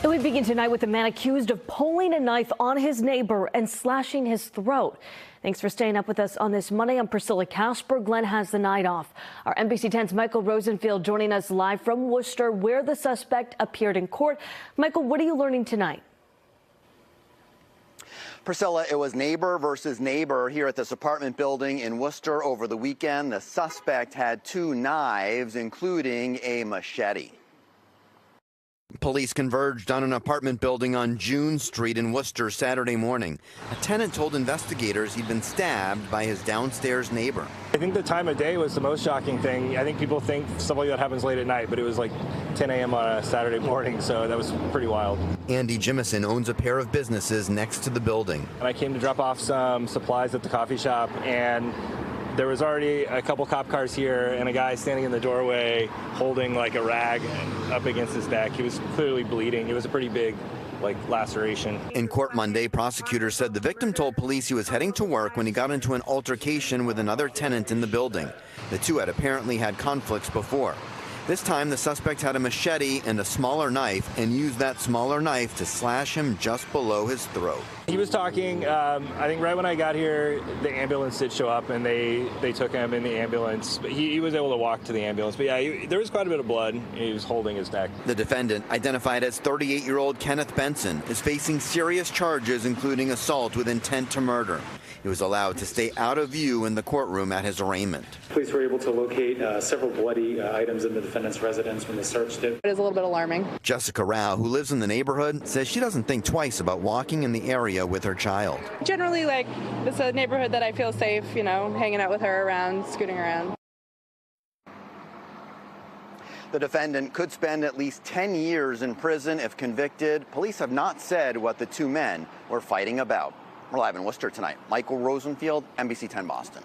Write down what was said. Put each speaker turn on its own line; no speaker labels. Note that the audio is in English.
We begin tonight with a man accused of pulling a knife on his neighbor and slashing his throat. Thanks for staying up with us on this Monday. I'm Priscilla Casper. Glenn has the night off. Our NBC 10's Michael Rosenfield joining us live from Worcester, where the suspect appeared in court. Michael, what are you learning tonight?
Priscilla, it was neighbor versus neighbor here at this apartment building in Worcester over the weekend. The suspect had two knives, including a machete. Police converged on an apartment building on June Street in Worcester Saturday morning. A tenant told investigators he'd been stabbed by his downstairs neighbor.
I think the time of day was the most shocking thing. I think people think stuff like that happens late at night, but it was like 10 a.m. on a Saturday morning, so that was pretty wild.
Andy Jimison owns a pair of businesses next to the building.
And I came to drop off some supplies at the coffee shop, and there was already a couple cop cars here and a guy standing in the doorway holding like a rag up against his neck. He was clearly bleeding. It was a pretty big laceration.
In court Monday, prosecutors said the victim told police he was heading to work when he got into an altercation with another tenant in the building. The two had apparently had conflicts before. This time, the suspect had a machete and a smaller knife and used that smaller knife to slash him just below his throat.
He was talking, I think right when I got here, the ambulance did show up and they took him in the ambulance. But he was able to walk to the ambulance. But yeah, there was quite a bit of blood. He was holding his neck. The defendant, identified as 38-year-old Kenneth Benson, is facing serious charges, including assault with intent to murder. He was allowed to stay out of view in the courtroom at his arraignment.
Police were able to locate several bloody items in the defendant's residence when they searched it.
It is a little bit alarming.
Jessica Rao, who lives in the neighborhood, says she doesn't think twice about walking in the area with her child.
Generally, it's a neighborhood that I feel safe, hanging out with her around, scooting around.
The defendant could spend at least 10 years in prison if convicted. Police have not said what the two men were fighting about. We're live in Worcester tonight. Michael Rosenfield, NBC 10 Boston.